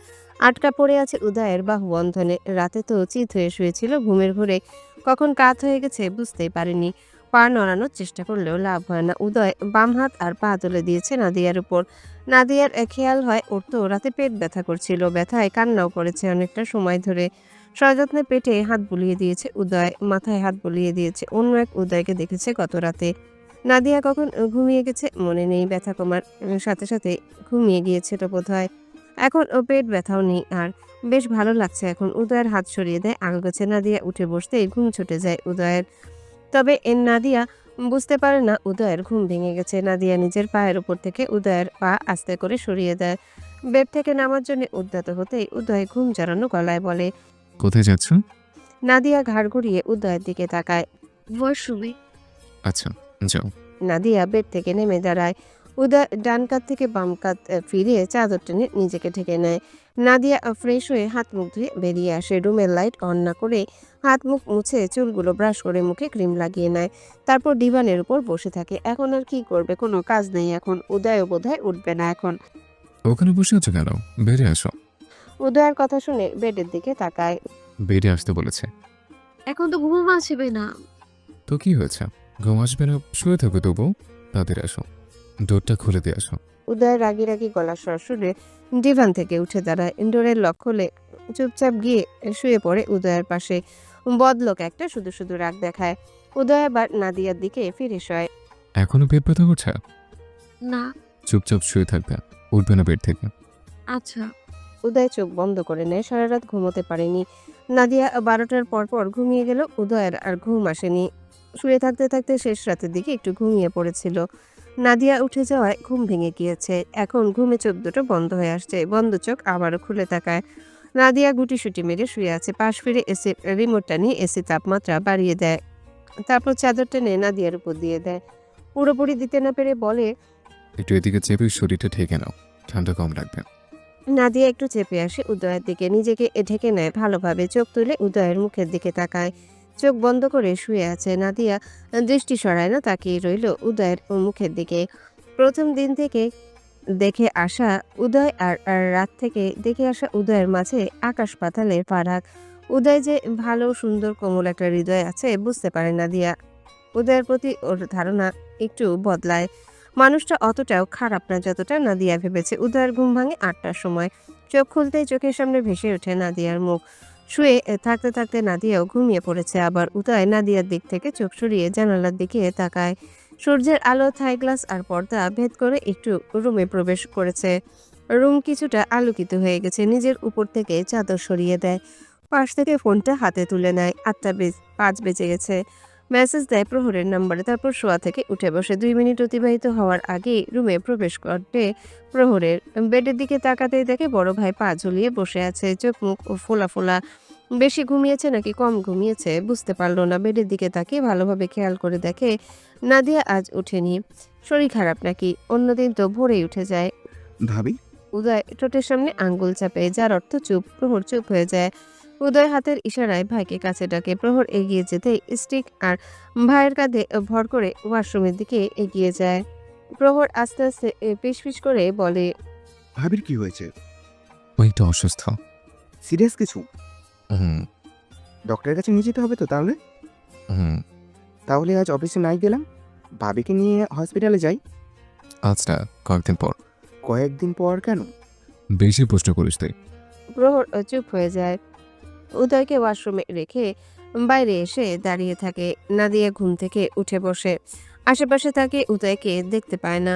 আটকা পড়ে আছে উদয়ের বাহু বন্ধনে। রাতে তো চিত হয়ে শুয়েছিল, ঘুমের ঘোরে কখন কাত হয়ে গেছে বুঝতেই পারেনি। পা নড়ানোর চেষ্টা করলেও লাভ হয় না। উদয় বাম হাত আর পা তুলে দিয়েছে নাদিয়ার উপর। নাদিয়ার খেয়াল হয় ওর তো রাতে পেট ব্যথা করছিল। ব্যথায় কান্নাও করেছে অনেকটা সময় ধরে। সযত্নে পেটে হাত বুলিয়ে দিয়েছে উদয়, মাথায় হাত বুলিয়ে দিয়েছে। অন্য এক উদয়কে দেখেছে গত রাতে। নাদিয়া কখন ঘুমিয়ে গেছে মনে নেই। ব্যথা কমার সাথে সাথে ঘুমিয়ে গিয়েছিল বোধহয়। এখন ও পেট ব্যথাও নেই আর। বেশ ভালো লাগছে এখন। উদয়ের হাত সরিয়ে দেয় আলগোছে। নাদিয়া উঠে বসতেই ঘুম ছুটে যায় উদয়ের। তবে নাদিয়া বুঝতে পারে না উদয়ের ঘুম ভেঙে গেছে। নাদিয়া নিজের পায়ের উপর থেকে উদয়ের পা আস্তে করে সরিয়ে দেয়। বেড থেকে নামার জন্য উদ্যত হতেই উদয় ঘুম জড়ানো গলায় বলে, কোথায় যাচ্ছ? নাদিয়া ঘাড় ঘুরিয়ে উদয়ের দিকে তাকায়। ওয়াশরুমে। আচ্ছা, যাও। নাদিয়া বেড থেকে নেমে দাঁড়ায়। উদয় ডান কাত থেকে বাম কাত ফিরিয়ে চাদর টেনে নিজেকে ঢেকে নেয়। নাদিয়া ফ্রেশ হয়ে হাত মুখ ধুয়ে বেরিয়ে আসে। রুমের লাইট অন না করে হাত মুখ মুছে চুলগুলো ব্রাশ করে মুখে ক্রিম লাগিয়ে নেয়। তারপর ডিভানের উপর বসে থাকে। এখন আর কি করবে, কোনো কাজ নেই এখন। উদয়ও বোধহয় উঠবে না এখন। ওখানে বসে আছো কেন? বেরিয়ে আসো। উদয়ের কথা শুনে বেডের দিকে তাকায়। বেরিয়ে আসতে বলেছে। এখন তো ঘুম আসবে না। তো কি হয়েছে? ঘুম আসবে না? শুয়ে থাকো তবু। তাদের আসো, ডোরটা খুলে দিয়ে আসো। উদয়ের রাগি রাগি গলা স্বর শুনে ডিভান থেকে উঠে দাঁড়ায়। ইনডোরের লক খুলে চুপচাপ গিয়ে শুয়ে পড়ে উদয়ের পাশে। বদলোক একটা, শুধু শুধু রাগ দেখায়। উদয় আবার নাদিয়ার দিকে ফিরে শয়। এখনো পেট ব্যথা করছে? না। চুপচাপ শুয়ে থাকবে, উঠবে না বেড থেকে। আচ্ছা। উদয় চোখ বন্ধ করে নেয়, সারা রাত ঘুমোতে পারেনি। নাদিয়া 12টার পর ঘুমিয়ে গেল, উদয়ের আর ঘুম আসেনি। শুয়ে থাকতে থাকতে শেষ রাতের দিকে একটু ঘুমিয়ে পড়েছিল। নাদিয়া উঠে যাওয়ায় ঘুম ভেঙে গিয়েছে। এখন ঘুমে চোখ দুটো বন্ধ হয়ে আসছে, বন্ধ চোখ আবারও খুলে তাকায়। নাদিয়া গুটিসুটি মেরে শুয়ে আছে, পাশ ফিরে এসে রিমোটটা নিয়ে এসি তাপমাত্রা বাড়িয়ে দেয়। তারপর চাদর টেনে নাদিয়ার উপর দিয়ে দেয়। পুরোপুরি দিতে না পেরে বলে, একটু এদিকে চেপে শরীরটা ঢেকে নাও, ঠান্ডা কম লাগবে। নাদিয়া একটু চেপে আসে উদয়ের দিকে, নিজেকে ঢেকে নেয় ভালোভাবে, চোখ তুলে উদয়ের মুখের দিকে তাকায়। চোখ বন্ধ করে শুয়ে আছে নাদিয়া, দৃষ্টি সরায় না, তাকিয়ে রইল উদয়ের মুখের দিকে। প্রথম দিন থেকে দেখে আসা উদয় আর রাত থেকে দেখে আসা উদয়ের মাঝে আকাশ পাতালের ফারাক। উদয় যে ভালো সুন্দর কোমল একটা হৃদয় আছে বুঝতে পারে নাদিয়া। উদয়ের প্রতি ওর ধারণা একটু বদলায়। মানুষটা অতটাও খারাপ না যতটা নাদিয়া ভেবেছে। উদয়ের ঘুম ভাঙে 8টার সময়। চোখ খুলতেই চোখের সামনে ভেসে ওঠে নাদিয়ার মুখ। শুয়ে থাকতে থাকতে নাদিয়াও ঘুমিয়ে পড়েছে। আবার উদয় নাদিয়ার দিক থেকে চোখ সরিয়ে জানালার দিকে তাকায়। সূর্যের আলো থাই গ্লাস আর পর্দা ভেদ করে একটু রুমে প্রবেশ করেছে। রুম কিছুটা আলোকিত হয়ে গেছে। নিজের উপর থেকে চাদর সরিয়ে দেয়, পাশ থেকে ফোনটা হাতে তুলে নেয়। 8:05 বেজে গেছে। মেসেজ দেয় প্রহরের নম্বরে, তারপর শোয়া থেকে উঠে বসে। 2 মিনিট অতিবাহিত হওয়ার আগেই রুমে প্রবেশ করে প্রহরের। বেডের দিকে তাকাতেই দেখে বড় ভাই পা ঝুলিয়ে বসে আছে, চোখ মুখ ফোলা ফোলা। বেশি ঘুমিয়েছে নাকি কম ঘুমিয়েছে বুঝতে পারলো না। বেডের দিকে তাকিয়ে ভালোভাবে খেয়াল করে দেখে নাদিয়া আজ ওঠেনি। শরীর খারাপ নাকি? অন্যদিন তো ভোরেই উঠে যায়। ভাবি, উদয় ঠোঁটের সামনে আঙ্গুল চাপে, যার অর্থ চুপ। প্রহর চুপ হয়ে যায়। উদয় হাতের ইশারায় ভাইকে কাছে ডাকে। প্রহর এগিয়ে যেতেই স্টিক আর ভাইয়ের কাঁধে ভর করে ওয়াশরুমের দিকে এগিয়ে যায়। প্রহর আস্তে আস্তে ফিসফিস করে বলে, ভাবির কি হয়েছে? ও একটু অসুস্থ। সিরিয়াস কিছু? হুম। ডক্টরের কাছে নিয়ে যেতে হবে তো তাহলে? হুম। তাহলে আজ অফিসে নাই গেলাম, ভাবিকে নিয়ে হসপিটালে যাই। আজ না, কয়েকদিন পর। কয়েকদিন পর কেন? বেশি প্রশ্ন করিস তুই। প্রহর চুপ হয়ে যায়। উদয়কে ওয়াশরুমে রেখে বাইরে এসে দাঁড়িয়ে থাকে। নাদিয়া ঘুম থেকে উঠে বসে। আশেপাশে তাকে উদয়কে দেখতে পায় না।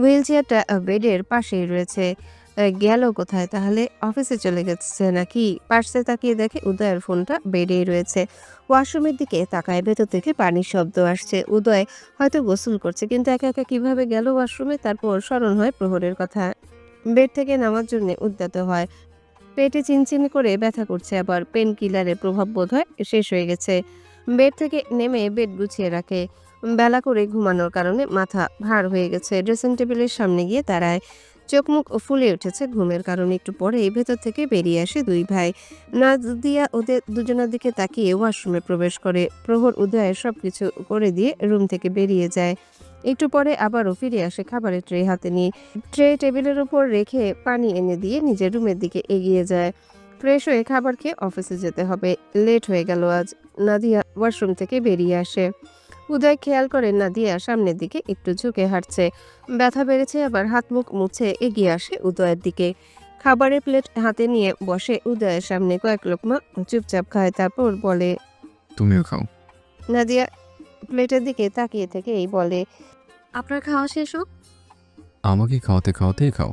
হুইল চেয়ারটা বেডের পাশেই রয়েছে। গেল কোথায় তাহলে? অফিসে চলে গেছে নাকি? পাশে তাকিয়ে দেখে উদয়ের ফোনটা বেডেই রয়েছে। ওয়াশরুমের দিকে তাকায়, ভেতর থেকে পানির শব্দ আসছে। উদয় হয়তো গোসল করছে, কিন্তু একা একা কিভাবে গেল ওয়াশরুমে? তারপর স্মরণ হয় প্রহরের কথা। বেড থেকে নামার জন্য উদ্যত হয়। পেটে চিনচিন করে ব্যথা করছে, আবার পেন কিলারের প্রভাব বোধহয় শেষ হয়ে গেছে। বেড থেকে নেমে বেড গুছিয়ে রাখে। বেলা করে ঘুমানোর কারণে মাথা ভার হয়ে গেছে। ড্রেসিং টেবিলের সামনে গিয়ে দাঁড়ায়। চোখ মুখ ফুলে উঠেছে ঘুমের কারণে। একটু পরেই ভেতর থেকে বেরিয়ে আসে দুই ভাই। নাদিয়া ওদের দুজনের দিকে তাকিয়ে ওয়াশরুমে প্রবেশ করে। প্রহর উদয়ের সবকিছু করে দিয়ে রুম থেকে বেরিয়ে যায়। একটু পরে আবারও ফিরে আসে খাবারের ট্রে হাতে নিয়ে। ট্রে টেবিলের উপর রেখে পানি এনে দিয়ে নিজের রুমের দিকে এগিয়ে যায়। ফ্রেশ হয়ে খাবার খেয়ে অফিসে যেতে হবে, লেট হয়ে গেল আজ। নাদিয়া ওয়াশরুম থেকে বেরিয়ে আসে। উদয় খেয়াল করে নাদিয়া সামনের দিকে একটু ঝুঁকে হাঁটছে। ব্যথা বেড়েছে, আবার হাত মুখ মুছে এগিয়ে আসে উদয়ের দিকে। খাবারের প্লেট হাতে নিয়ে বসে উদয়ের সামনে, কয়েক লোকমা চুপচাপ খায়, তারপর বলে। তুমিও খাও। নাদিয়া প্লেটের দিকে তাকিয়ে থেকেই বলে, আপনার খাওয়া শেষ হোক। আমাকে খাওয়াতে খাওয়াতেই খাও।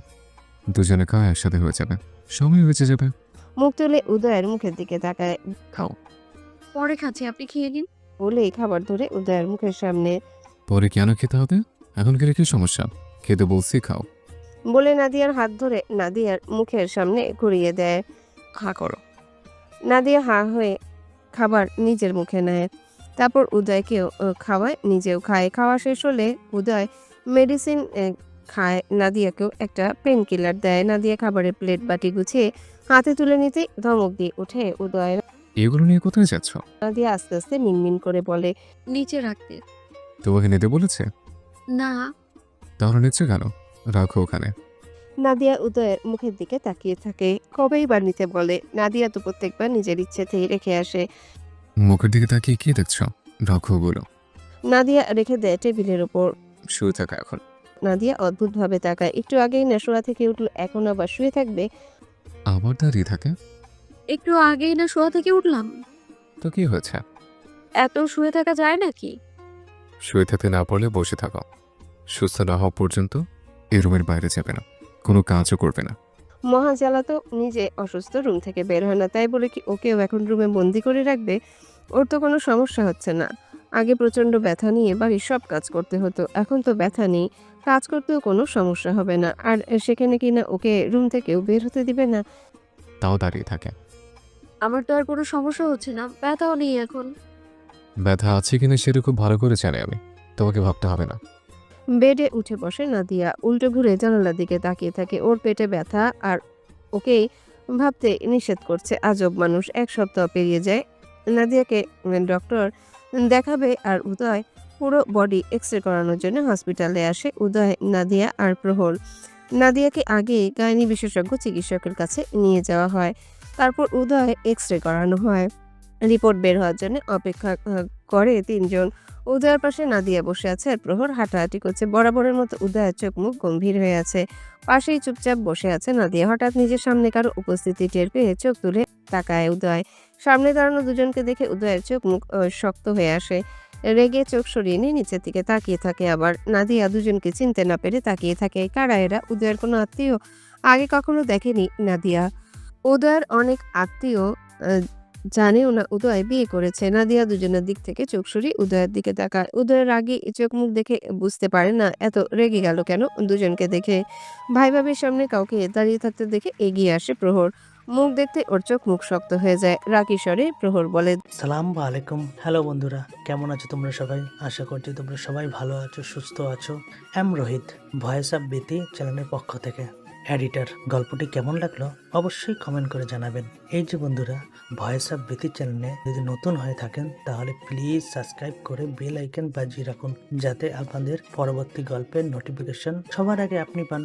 দুজনে খাওয়া একসাথে হয়ে যাবে, সময় বেঁচে যাবে। মুখ তুলে উদয়ের মুখের দিকে তাকায়। খাও। পরে খাচ্ছি, আপনি খেয়ে নিন। বলেই খাবার ধরে উদয়ের মুখের সামনে। পরে কেন খেতে হবে? এখন খেলে কি সমস্যা? খেতে বলছি, খাও। বলে নাদিয়ার হাত ধরে নাদিয়ার মুখের সামনে ঘুরিয়ে দেয়। হা করো। নাদিয়া হা হয়ে খাবার নিজের মুখে নেয়। তারপর উদয়কেও খাওয়ায়, নিজেও খায়। খাওয়া শেষ হলে উদয় মেডিসিন খায়, নাদিয়াকেও একটা পেন কিলার দেয়। নাদিয়া খাবারের প্লেট বাটি গুছিয়ে হাতে তুলে নিতে ধমক দিয়ে ওঠে উদয়। এগুলো নিয়ে কোথায় যাচ্ছ? নাদিয়া আস্তে আস্তে মিনমিন করে বলে, নিচে রাখতে। তোমাকে নিতে বলেছে? না। তাহলে নিচ্ছে কেন? রাখো ওখানে। নাদিয়া উদয়ের মুখের দিকে তাকিয়ে থাকে। কবেই বা নিতে বলে? নাদিয়া তো প্রত্যেকবার নিজের ইচ্ছেতেই রেখে আসে। মুখের দিকে তাকিয়ে কি দেখছো? রাখো ওগুলো। নাদিয়া রেখে দেয় টেবিলের উপর। শুয়ে থাকা এখন। নাদিয়া অদ্ভুতভাবে তাকায়। একটু আগেই না শোয়া থেকে উঠলো, এখন আবার শুয়ে থাকবে? আবার দাঁড়িয়ে থাকে? একটু আগেই না শোয়া থেকে উঠলাম। তো কি হয়েছে? এত শুয়ে থাকা যায় নাকি? শুয়ে থাকতে না পারলে বসে থাকো। সুস্থ না হওয়া পর্যন্ত এই রুমের বাইরে যাবে না, কোনো কাজও করবে না। মহাজালা তো নিজে অসুস্থ, রুম থেকে বের হয় না, তাই বলে কি ওকেও এখন রুমে বন্দি করে রাখবে? ওর তো কোনো সমস্যা হচ্ছে না। আগে প্রচণ্ড ব্যথা নিয়ে বাড়ির সব কাজ করতে হতো, এখন তো ব্যথা নেই, কাজ করতেও কোনো সমস্যা হবে না। আর সেখানে কিনা ওকে রুম থেকেও বের হতে দিবে না। তাও দাঁড়িয়ে থাকে। আমার তো আর কোনো সমস্যা হচ্ছে না, ব্যথাও নেই এখন। ব্যথা আছে কিনা সেটা খুব ভালো করে জানি আমি, তোমাকে ভাবতে হবে না। বেডে উঠে বসে নাদিয়া, উল্টো ঘুরে জানালার দিকে তাকিয়ে থাকে। ওর পেটে ব্যথা আর ওকেই ভাবতে নিষেধ করছে। আজব মানুষ। 1 সপ্তাহ পেরিয়ে যায়। নাদিয়াকে ডক্টর দেখাবে আর উদয় পুরো বডি এক্সরে করানোর জন্য হসপিটালে আসে। উদয়, নাদিয়া আর প্রহর। নাদিয়াকে আগে গাইনি বিশেষজ্ঞ চিকিৎসকের কাছে নিয়ে যাওয়া হয়, তারপর উদয় এক্সরে করানো হয়। রিপোর্ট বের হওয়ার জন্য অপেক্ষা করে 3 জন। উদয়ের পাশে নাদিয়া বসে আছে আর প্রহর হাঁটাহাঁটি করছে। বরাবরের মতো উদয়ের চোখ মুখ গম্ভীর হয়ে আছে। পাশেই চুপচাপ বসে আছে নাদিয়া। হঠাৎ নিজের সামনে কারো উপস্থিতি টের পেয়ে চোখ তুলে তাকায় উদয়। সামনে দাঁড়ানো দুজনকে দেখে উদয়ের চোখ মুখ শক্ত হয়ে আসে। রেগে চোখ সরিয়ে নিয়ে নিচের দিকে তাকিয়ে থাকে। আবার নাদিয়া দুজনকে চিনতে না পেরে তাকিয়ে থাকে। কারা এরা? উদয়ের কোনো আত্মীয়? আগে কখনো দেখেনি নাদিয়া। উদয়ের অনেক আত্মীয় জানেও না উদয় বিয়ে করেছে। নাদিয়া দুজনের দিক থেকে চোখ সরিয়ে উদয়ের দিকে তাকায়। উদয়ের আগে চোখ মুখ দেখে বুঝতে পারে না এত রেগে গেল কেন দুজনকে দেখে। ভাই ভাবির সামনে কাউকে দাঁড়িয়ে থাকতে দেখে এগিয়ে আসে প্রহর। মুখ দেখতে ওর চোখ মুখ শক্ত হয়ে যায়। রাগী স্বরে প্রহর বলে, সালাম আলাইকুম। হ্যালো বন্ধুরা, কেমন আছো তোমরা সবাই? আশা করছি তোমরা সবাই ভালো আছো, সুস্থ আছো। রোহিত, ভয়েস অফ বিতি চ্যানেলের পক্ষ থেকে এডিটর। গল্পটি কেমন লাগলো অবশ্যই কমেন্ট করে জানাবেন। এই যে বন্ধুরা, ভয়েস অফ বিতি চ্যানেলে যদি নতুন হয়ে থাকেন তাহলে প্লিজ সাবস্ক্রাইব করে বেল আইকন বাজিয়ে রাখুন, যাতে আপনাদের পরবর্তী গল্পের নোটিফিকেশন সবার আগে আপনি পান।